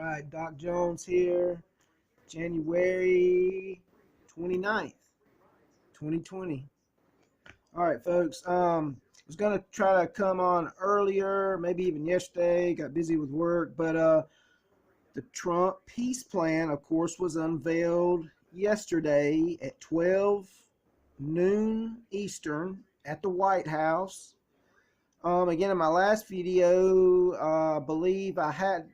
right, Doc Jones here, January 29th, 2020. All right, folks. Was gonna try to come on earlier, maybe even yesterday. Got busy with work, but the Trump peace plan, of course, was unveiled yesterday at 12 noon Eastern at the White House. Again, in my last video, I believe I had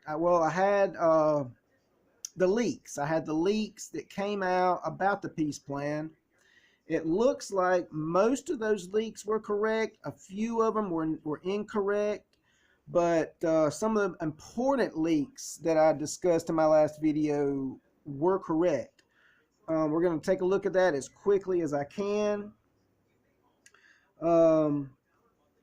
the leaks. I had the leaks that came out about the peace plan. It looks like most of those leaks were correct. A few of them were incorrect, but some of the important leaks that I discussed in my last video were correct. We're going to take a look at that as quickly as I can.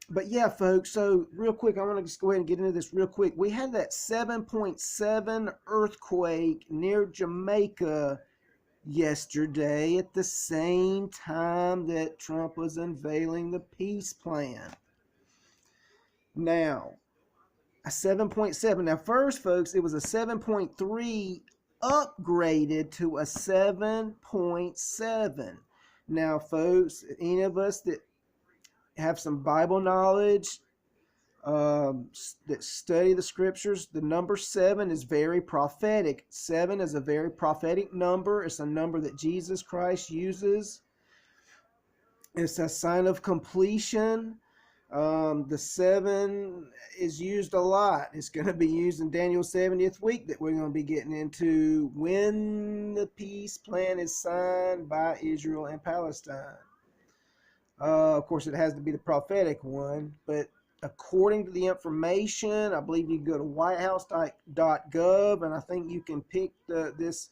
But yeah, folks, so real quick, I want to just go ahead and get into this real quick. We had that 7.7 earthquake near Jamaica yesterday at the same time that Trump was unveiling the peace plan. Now, a 7.7. Now, first, folks, it was a 7.3 upgraded to a 7.7. Now, folks, any of us that have some Bible knowledge, that study the scriptures, the number 7 is very prophetic. 7 is a very prophetic number. It's a number that Jesus Christ uses. It's a sign of completion. The 7 is used a lot. It's going to be used in Daniel's 70th week that we're going to be getting into when the peace plan is signed by Israel and Palestine. Of course, it has to be the prophetic one, but according to the information, I believe you can go to whitehouse.gov, and I think you can pick this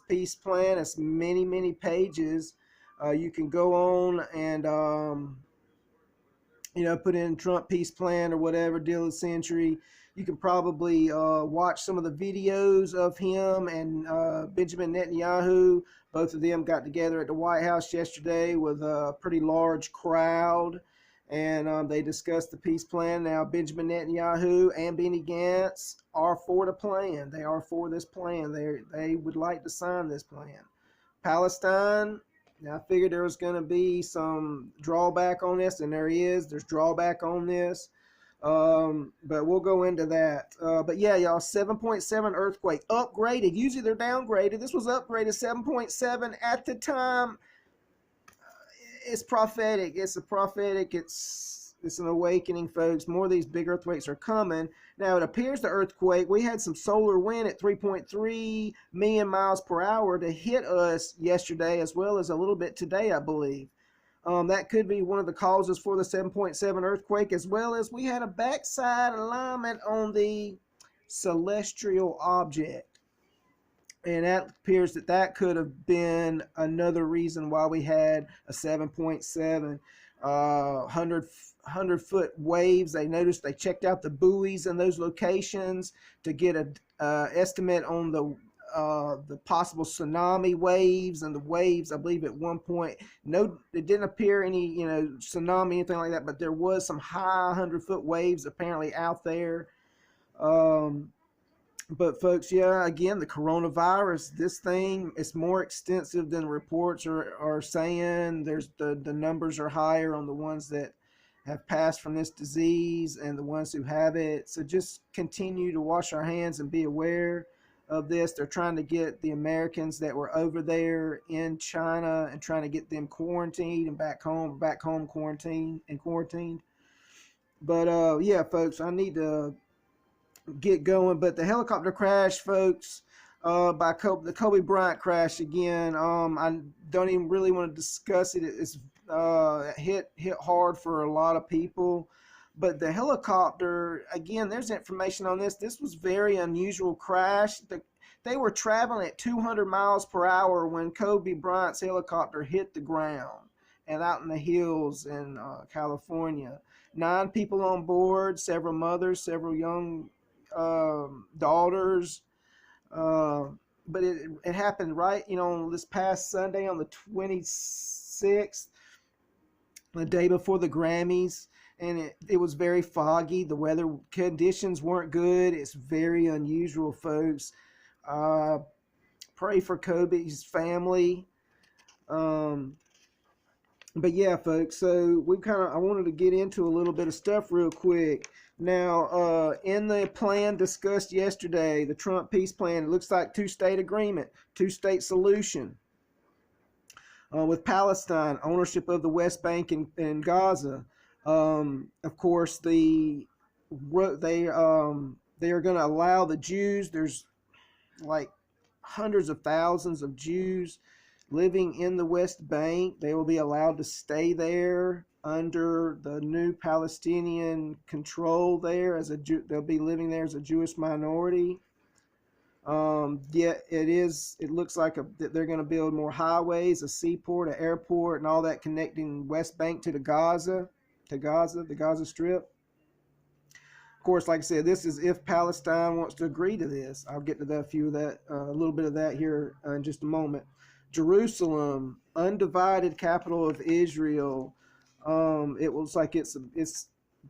peace plan. It's many pages. You can go on and put in Trump peace plan or whatever, deal of the century. You can probably watch some of the videos of him and Benjamin Netanyahu. Both of them got together at the White House yesterday with a pretty large crowd, and they discussed the peace plan. Now, Benjamin Netanyahu and Benny Gantz are for the plan. They are for this plan. They would like to sign this plan. Palestine, now I figured there was going to be some drawback on this, and there is. There's drawback on this. But we'll go into that. But yeah, y'all, 7.7 earthquake upgraded. Usually they're downgraded. This was upgraded 7.7 at the time. It's prophetic. It's a prophetic. It's an awakening, folks. More of these big earthquakes are coming. Now, it appears the earthquake, we had some solar wind at 3.3 million miles per hour to hit us yesterday, as well as a little bit today, I believe. That could be one of the causes for the 7.7 earthquake, as well as we had a backside alignment on the celestial object. And that appears that could have been another reason why we had a 7.7. 100-foot waves. They noticed, they checked out the buoys in those locations to get an estimate on the possible tsunami waves, and the waves, I believe at one point, no, it didn't appear any, tsunami, anything like that, but there was some high 100-foot waves apparently out there. But folks, yeah, again, the coronavirus, this thing is more extensive than reports are saying. There's the numbers are higher on the ones that have passed from this disease and the ones who have it. So just continue to wash our hands and be aware of this. They're trying to get the Americans that were over there in China and trying to get them quarantined and back home quarantined. But yeah, folks, I need to get going. But the helicopter crash, folks, by the Kobe Bryant crash again. I don't even really want to discuss it. It's hit hard for a lot of people. But the helicopter, again, there's information on this. This was very unusual crash. They were traveling at 200 miles per hour when Kobe Bryant's helicopter hit the ground and out in the hills in California. 9 people on board, several mothers, several young daughters. But it happened right, this past Sunday on the 26th, the day before the Grammys. and it was very foggy. The weather conditions weren't good. It's very unusual, folks. Pray for Kobe's family. But yeah, folks, so I wanted to get into a little bit of stuff real quick. Now, in the plan discussed yesterday, the Trump peace plan, it looks like two-state agreement, two-state solution with Palestine, ownership of the West Bank and Gaza. Of course, they are going to allow the Jews. There's like hundreds of thousands of Jews living in the West Bank. They will be allowed to stay there under the new Palestinian control there they'll be living there as a Jewish minority. Yet it looks like they're going to build more highways, a seaport, an airport, and all that connecting West Bank to the Gaza Strip. Of course, like I said, this is if Palestine wants to agree to this. I'll get to that a little bit of that here in just a moment. Jerusalem, undivided capital of Israel. It looks like it's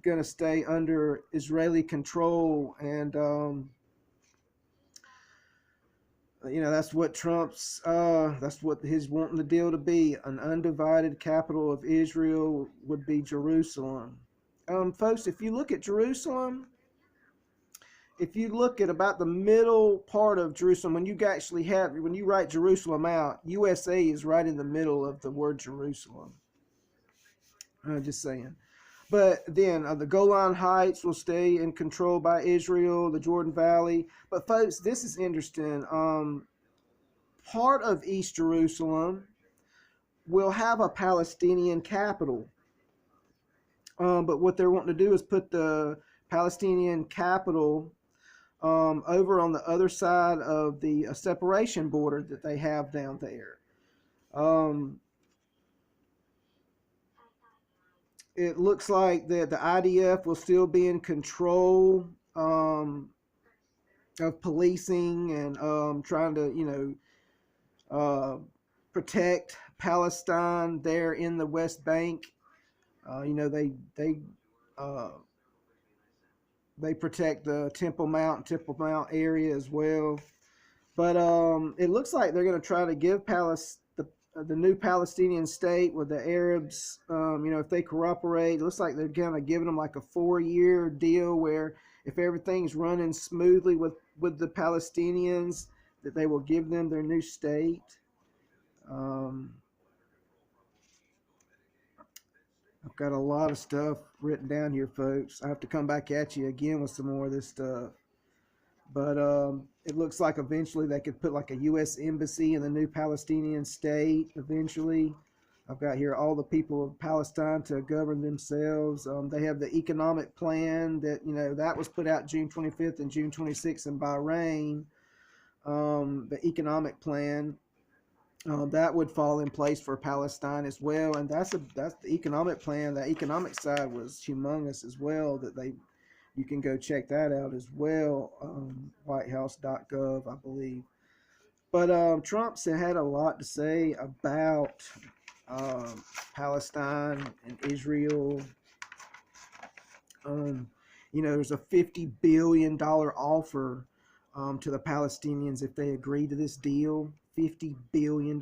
going to stay under Israeli control, and that's what that's what he's wanting the deal to be. An undivided capital of Israel would be Jerusalem. Folks, if you look at Jerusalem, if you look at about the middle part of Jerusalem, when you write Jerusalem out, USA is right in the middle of the word Jerusalem. I'm just saying. But then the Golan Heights will stay in control by Israel, the Jordan Valley. But folks, this is interesting. Part of East Jerusalem will have a Palestinian capital. But what they're wanting to do is put the Palestinian capital over on the other side of the separation border that they have down there. It looks like that the IDF will still be in control of policing and trying to, protect Palestine there in the West Bank. They protect the Temple Mount area as well. But it looks like they're going to try to give the new Palestinian state with the Arabs, if they cooperate. It looks like they're kind of giving them like a 4-year deal where if everything's running smoothly with the Palestinians, that they will give them their new state. I've got a lot of stuff written down here, folks. I have to come back at you again with some more of this stuff. But it looks like eventually they could put like a U.S. embassy in the new Palestinian state eventually. I've got here all the people of Palestine to govern themselves. They have the economic plan that, that was put out June 25th and June 26th in Bahrain. The economic plan. That would fall in place for Palestine as well, and that's the economic plan. The economic side was humongous as well. You can go check that out as well. WhiteHouse.gov, I believe. But Trump had a lot to say about Palestine and Israel. There's a $50 billion offer to the Palestinians if they agree to this deal. $50 billion.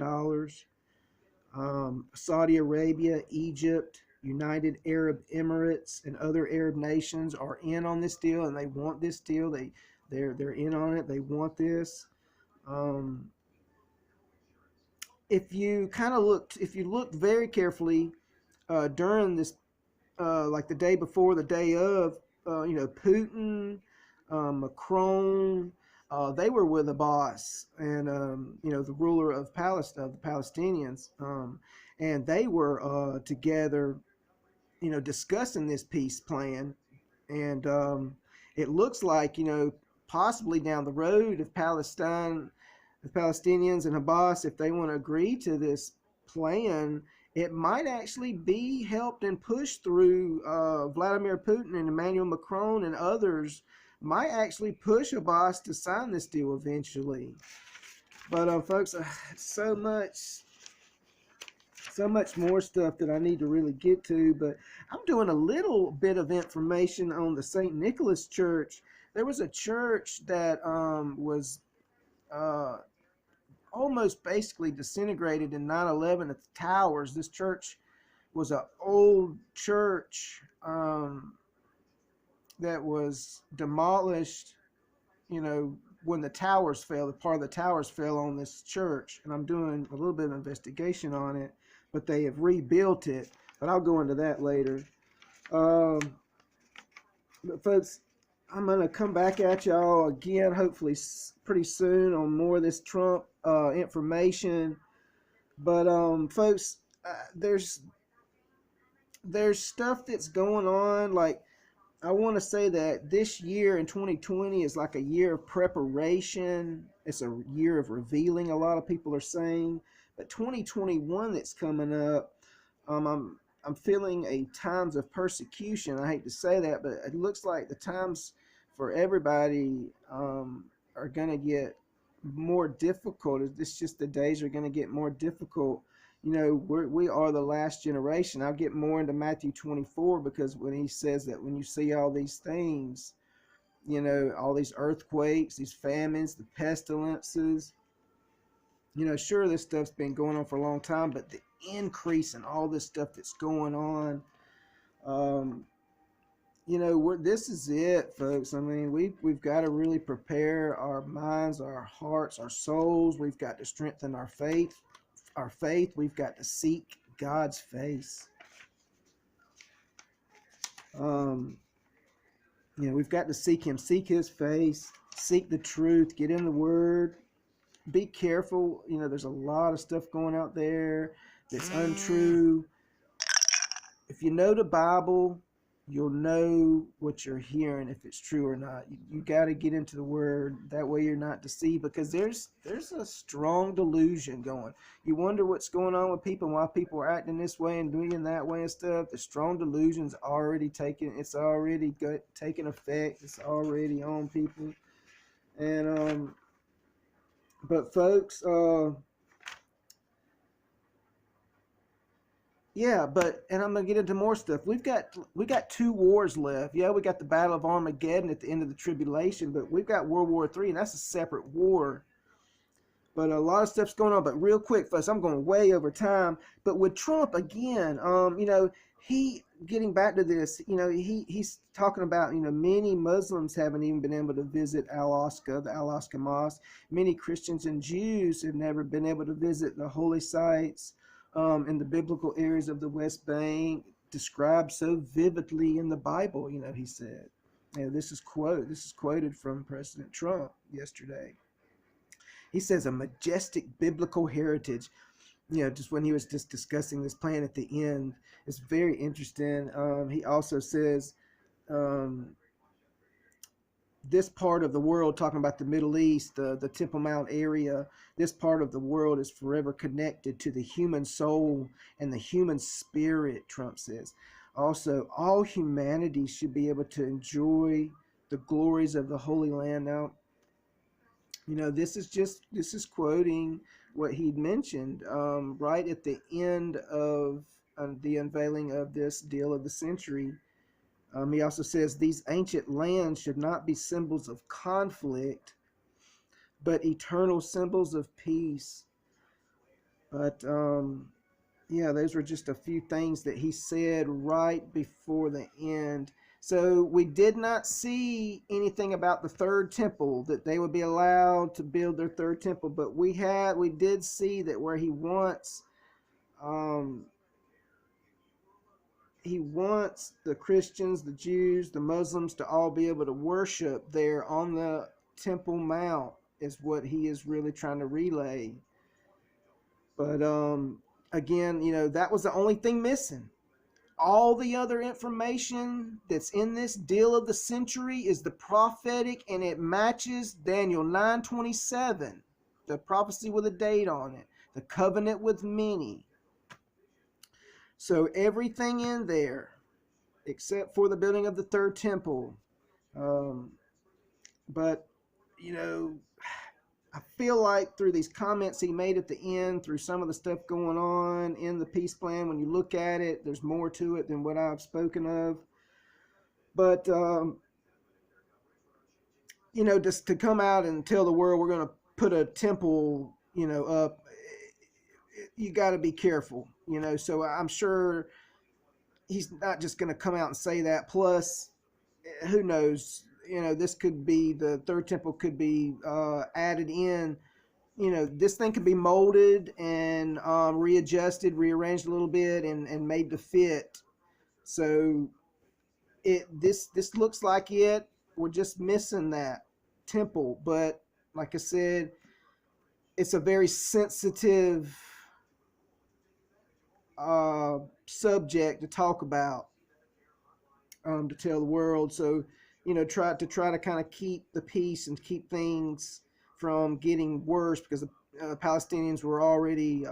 Saudi Arabia, Egypt, United Arab Emirates, and other Arab nations are in on this deal, and they want this deal. They're in on it. They want this. If you looked very carefully during this, like the day before, the day of, Putin, Macron. They were with Abbas and the ruler of Palestine, the Palestinians, and they were together, discussing this peace plan. And it looks like, possibly down the road, if the Palestinians and Abbas, if they want to agree to this plan, it might actually be helped and pushed through Vladimir Putin and Emmanuel Macron and others. Might actually push Abbas to sign this deal eventually. But folks, so much So much more stuff that I need to really get to, but I'm doing a little bit of information on the St. Nicholas Church. There was a church that was uh, almost basically disintegrated in 9/11 at the towers. This church was an old church that was demolished, you know, when the towers fell. The part of the towers fell on this church, and I'm doing a little bit of investigation on it, but they have rebuilt it. But I'll go into that later. Um, but folks, I'm gonna come back at y'all again, hopefully pretty soon, on more of this Trump information. But folks, there's stuff that's going on. Like, I want to say that this year in 2020 is like a year of preparation. It's a year of revealing, a lot of people are saying. But 2021 that's coming up, I'm feeling a times of persecution. I hate to say that, but it looks like the times for everybody are going to get more difficult. It's just the days are going to get more difficult. You know, we are the last generation. I'll get more into Matthew 24, because when he says that when you see all these things, you know, all these earthquakes, these famines, the pestilences, you know, sure, this stuff's been going on for a long time, but the increase in all this stuff that's going on, um, you know, this is it, folks. I mean, we've got to really prepare our minds, our hearts, our souls. We've got to strengthen our faith. We've got to seek God's face. You know, we've got to seek him, seek his face, seek the truth, get in the word, be careful. You know, there's a lot of stuff going out there that's untrue. If you know the Bible, you'll know what you're hearing, if it's true or not. You got to get into the word. That way you're not deceived, because there's a strong delusion going. You wonder what's going on with people and why people are acting this way and doing that way and stuff. The strong delusion's already taken effect. It's already on people. And but folks, yeah, and I'm gonna get into more stuff. We got 2 wars left. Yeah, we got the Battle of Armageddon at the end of the tribulation, but we've got World War III, and that's a separate war. But a lot of stuff's going on. But real quick, folks, I'm going way over time. But with Trump again, you know, he getting back to this, you know, he's talking about, you know, many Muslims haven't even been able to visit the Al-Aqsa Mosque. Many Christians and Jews have never been able to visit the holy sites in the biblical areas of the West Bank, described so vividly in the Bible. You know, he said. You know, this is quoted from President Trump yesterday. He says a majestic biblical heritage. You know, just when he was just discussing this plan at the end, it's very interesting. He also says this part of the world, talking about the Middle East, the Temple Mount area, this part of the world is forever connected to the human soul and the human spirit, Trump says. Also, all humanity should be able to enjoy the glories of the Holy Land. Now, you know, this is quoting what he'd mentioned right at the end of the unveiling of this deal of the century. He also says these ancient lands should not be symbols of conflict, but eternal symbols of peace. But yeah, those were just a few things that he said right before the end. So we did not see anything about the third temple, that they would be allowed to build their third temple, but we did see that where he wants the Christians, the Jews, the Muslims to all be able to worship there on the Temple Mount, is what he is really trying to relay. But again, you know, that was the only thing missing. All the other information that's in this deal of the century is the prophetic, and it matches Daniel 9:27, the prophecy with a date on it, the covenant with many. So everything in there, except for the building of the third temple. But, you know, I feel like through these comments he made at the end, through some of the stuff going on in the peace plan, when you look at it, there's more to it than what I've spoken of. But just to come out and tell the world we're going to put a temple, up, you got to be careful, So I'm sure he's not just going to come out and say that. Plus, who knows? This could be the third temple could be added in. This thing could be molded and readjusted, rearranged a little bit, and made to fit. So this looks like it. We're just missing that temple, but like I said, it's a very sensitive subject to talk about, to tell the world. So try to kind of keep the peace and keep things from getting worse, because the Palestinians were already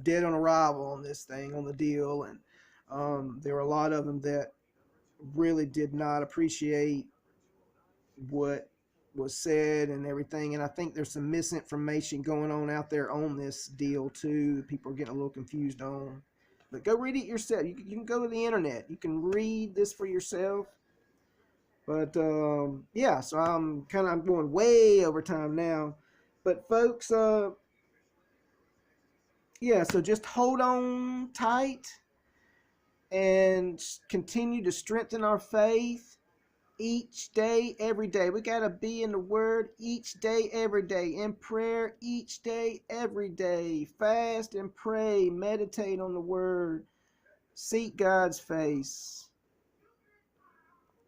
dead on arrival on this thing, on the deal, and there were a lot of them that really did not appreciate what was said and everything. And I think there's some misinformation going on out there on this deal too that people are getting a little confused on. But go read it yourself. You can go to the internet. You can read this for yourself. But yeah, so I'm going way over time now. But folks, yeah, so just hold on tight and continue to strengthen our faith each day, every day. We got to be in the Word each day, every day. In prayer each day, every day. Fast and pray. Meditate on the Word. Seek God's face.